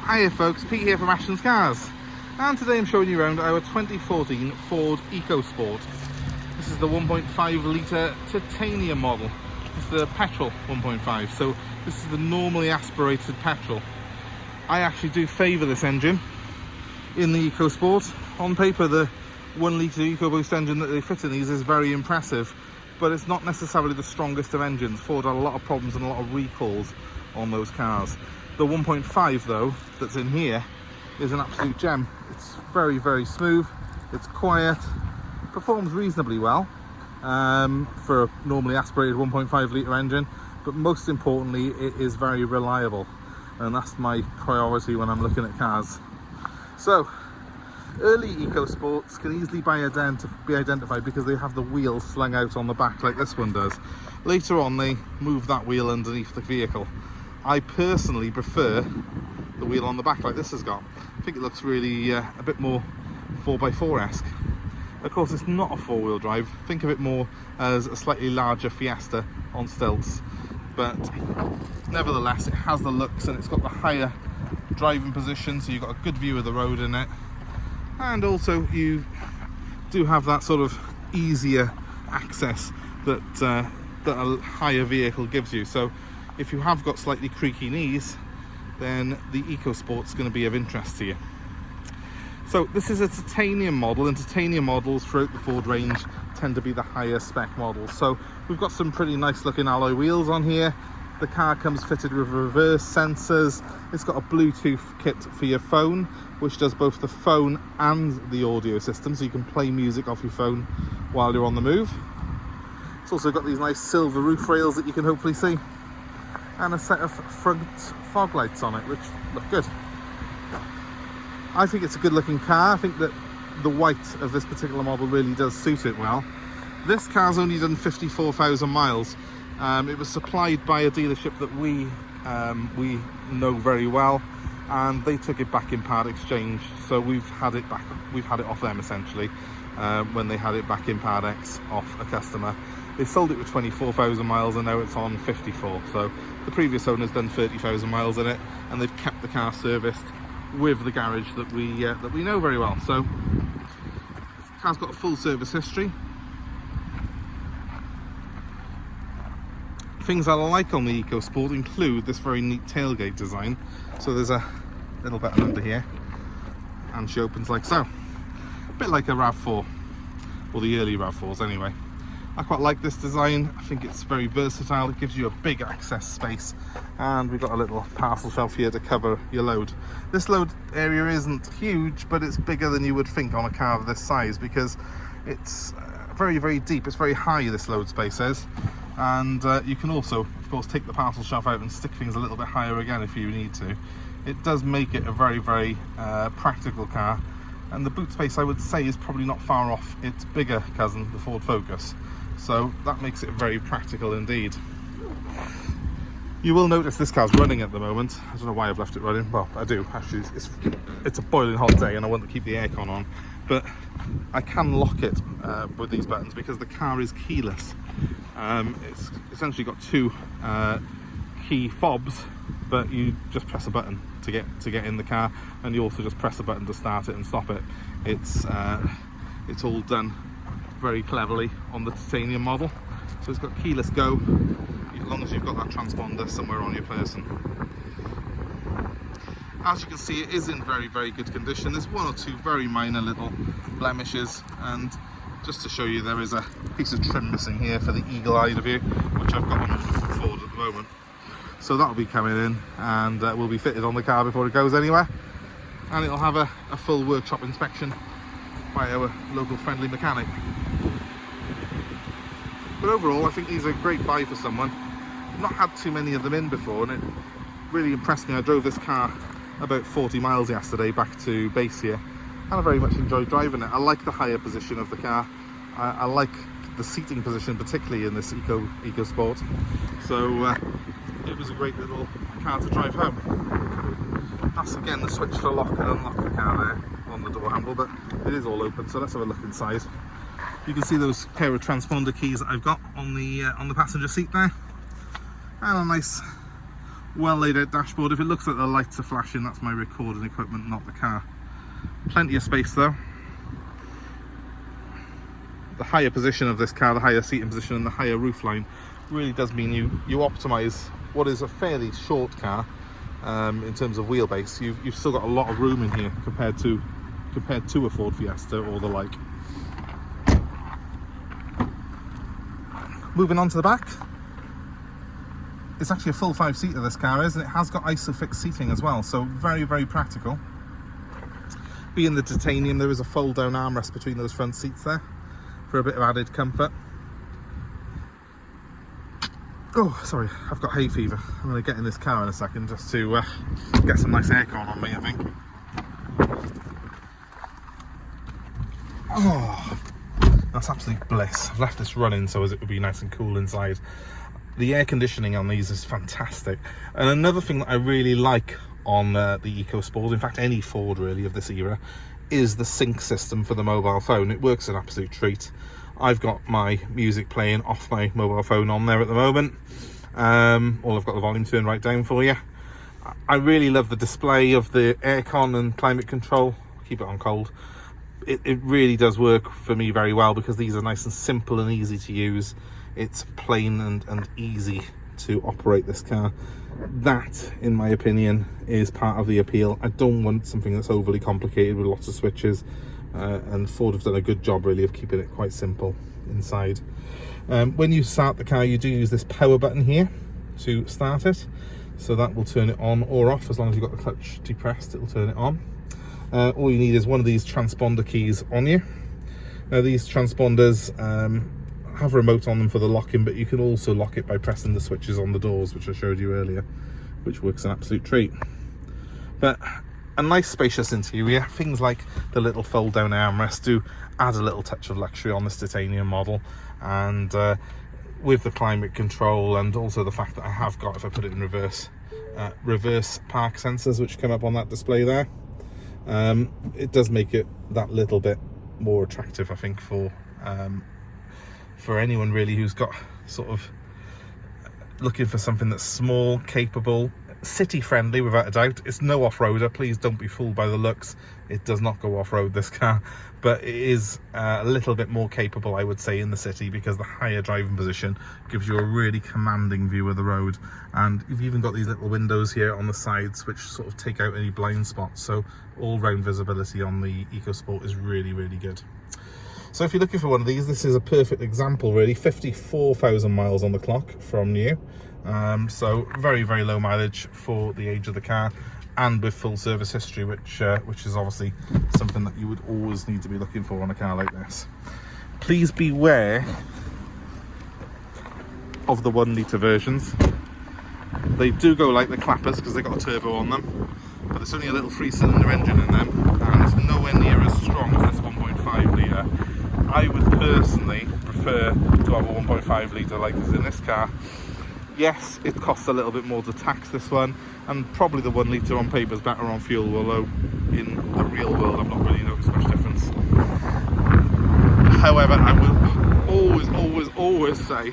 Hiya folks, Pete here from Ashton's Cars, and today I'm showing you around our 2014 Ford EcoSport. This is the 1.5 litre titanium model. It's the petrol 1.5, so this is the normally aspirated petrol. I actually do favour this engine in the EcoSport. On paper, the 1 litre EcoBoost engine that they fit in these is very impressive, but it's not necessarily the strongest of engines. Ford had a lot of problems and a lot of recalls on those cars. The 1.5 though, that's in here, is an absolute gem. It's very, very smooth, it's quiet, performs reasonably well for a normally aspirated 1.5 litre engine, but most importantly, it is very reliable, and that's my priority when I'm looking at cars. So, early EcoSports can easily be identified because they have the wheel slung out on the back like this one does. Later on, they move that wheel underneath the vehicle. I personally prefer the wheel on the back like this has got. I think it looks really a bit more 4x4-esque. Of course, it's not a four-wheel drive. Think of it more as a slightly larger Fiesta on stilts. But nevertheless, it has the looks and it's got the higher driving position, so you've got a good view of the road in it. And also, you do have that sort of easier access that a higher vehicle gives you. So if you have got slightly creaky knees, then the EcoSport's going to be of interest to you. So this is a titanium model, and titanium models throughout the Ford range tend to be the higher spec models. So we've got some pretty nice looking alloy wheels on here. The car comes fitted with reverse sensors. It's got a Bluetooth kit for your phone, which does both the phone and the audio system, so you can play music off your phone while you're on the move. It's also got these nice silver roof rails that you can hopefully see, and a set of front fog lights on it, which look good. I think it's a good looking car. I think that the white of this particular model really does suit it well. This car's only done 54,000 miles. It was supplied by a dealership that we know very well, and they took it back in part exchange. So we've had it back. We've had it off them essentially when they had it back in part X off a customer. They sold it with 24,000 miles and now it's on 54. So the previous owner's done 30,000 miles in it, and they've kept the car serviced with the garage that we know very well. So the car's got a full service history. Things I like on the EcoSport include this very neat tailgate design. So there's a little button under here, and she opens like so. A bit like a RAV4, or the early RAV4s anyway. I quite like this design. I think it's very versatile. It gives you a big access space, and we've got a little parcel shelf here to cover your load. This load area isn't huge, but it's bigger than you would think on a car of this size, because it's very, very deep. It's very high, this load space is. And you can also, of course, take the parcel shelf out and stick things a little bit higher again if you need to. It does make it a very, very practical car. And the boot space, I would say, is probably not far off its bigger cousin, the Ford Focus. So that makes it very practical indeed. You will notice this car's running at the moment. I don't know why I've left it running. Well, I do actually. It's a boiling hot day and I want to keep the aircon on. But I can lock it with these buttons because the car is keyless. It's essentially got two key fobs, but you just press a button to get in the car, and you also just press a button to start it and stop it. It's all done very cleverly on the titanium model. So it's got keyless go, as long as you've got that transponder somewhere on your person. As you can see, it is in very, very good condition. There's one or two very minor little blemishes, and just to show you, there is a piece of trim missing here for the eagle-eyed of you, which I've got on order from Ford at the moment. So that'll be coming in, and will be fitted on the car before it goes anywhere, and it'll have a full workshop inspection by our local friendly mechanic. But overall, I think these are a great buy for someone. I've not had too many of them in before, and it really impressed me. I drove this car about 40 miles yesterday back to base here, and I very much enjoyed driving it. I like the higher position of the car. I like the seating position, particularly in this EcoSport. So it was a great little car to drive home. That's again the switch to lock and unlock the car there on the door handle, but it is all open, so let's have a look inside. You can see those pair of transponder keys that I've got on the passenger seat there, and a nice well laid out dashboard. If it looks like the lights are flashing, that's my recording equipment, not the car. Plenty of space though. The higher position of this car, the higher seating position and the higher roofline really does mean you optimize what is a fairly short car in terms of wheelbase. You've still got a lot of room in here compared to a Ford Fiesta or the like. Moving on to the back, it's actually a full 5-seater this car is, and it has got ISOFIX seating as well, so very, very practical. Being the titanium, there is a fold down armrest between those front seats there for a bit of added comfort. Oh, sorry, I've got hay fever. I'm going to get in this car in a second just to get some nice aircon on me, I think. Oh, that's absolute bliss. I've left this running so as it would be nice and cool inside. The air conditioning on these is fantastic. And another thing that I really like on the EcoSport, in fact any Ford really of this era, is the sync system for the mobile phone. It works an absolute treat. I've got my music playing off my mobile phone on there at the moment. Or I've got the volume turned right down for you. I really love the display of the aircon and climate control. Keep it on cold. It really does work for me very well because these are nice and simple and easy to use. It's plain and easy to operate this car. That, in my opinion, is part of the appeal. I don't want something that's overly complicated with lots of switches, and Ford have done a good job really of keeping it quite simple inside. When you start the car, you do use this power button here to start it, so that will turn it on or off. As long as you've got the clutch depressed, it will turn it on. All you need is one of these transponder keys on you. Now these transponders have a remote on them for the locking, but you can also lock it by pressing the switches on the doors, which I showed you earlier, which works an absolute treat. But a nice spacious interior. Things like the little fold down armrest do add a little touch of luxury on this titanium model, and with the climate control and also the fact that I have got, if I put it in reverse, reverse park sensors which come up on that display there, it does make it that little bit more attractive, I think, for anyone really who's got sort of looking for something that's small, capable, city friendly without a doubt. It's no off-roader, please don't be fooled by the looks. It does not go off-road, this car, but it is a little bit more capable, I would say, in the city, because the higher driving position gives you a really commanding view of the road. And you've even got these little windows here on the sides which sort of take out any blind spots, so all-round visibility on the EcoSport is really, really good. So if you're looking for one of these, this is a perfect example really. 54,000 miles on the clock from new. So very, very low mileage for the age of the car, and with full service history, which is obviously something that you would always need to be looking for on a car like this. Please beware of the 1 litre versions. They do go like the clappers because they've got a turbo on them, but it's only a little 3-cylinder engine in them, and it's nowhere near as strong as this 1.5 litre. I would personally prefer to have a 1.5 litre like this in this car. Yes, it costs a little bit more to tax this one, and probably the 1 litre on paper is better on fuel, although in the real world I've not really noticed much difference. However, I will always say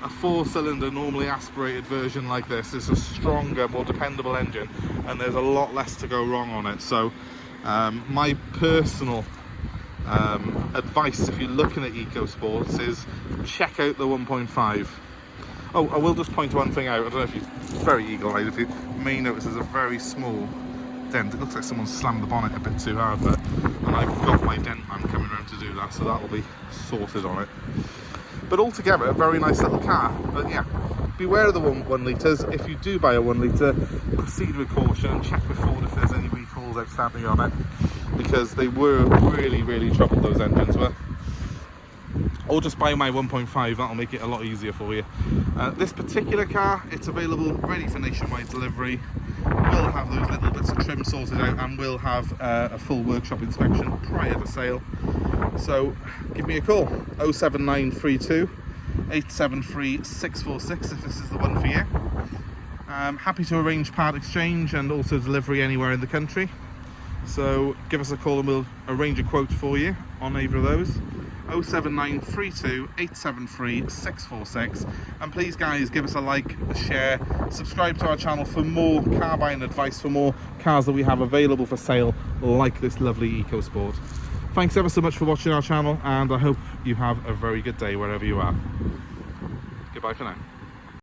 a 4-cylinder normally aspirated version like this is a stronger, more dependable engine, and there's a lot less to go wrong on it. So my personal advice, if you're looking at EcoSports, is check out the 1.5. Oh, I will just point one thing out. I don't know if you're very eagle-eyed. If you may notice, there's a very small dent. It looks like someone slammed the bonnet a bit too hard there, and I've got my dent man coming around to do that, so that will be sorted on it. But altogether, a very nice little car. But yeah, beware of the 1 litres. If you do buy a 1 litre, proceed with caution. Check with Ford if there's any recalls outstanding on it, because they were really, really troubled, those engines were. Or just buy my 1.5, that'll make it a lot easier for you. This particular car, it's available, ready for nationwide delivery. We'll have those little bits of trim sorted out, and we'll have a full workshop inspection prior to sale. So give me a call, 07932 873 646 if this is the one for you. Happy to arrange part exchange and also delivery anywhere in the country. So give us a call and we'll arrange a quote for you on either of those. 07932 873 646. And please guys, give us a like, a share, subscribe to our channel for more car buying advice, for more cars that we have available for sale like this lovely EcoSport. Thanks ever so much for watching our channel, and I hope you have a very good day wherever you are. Goodbye for now.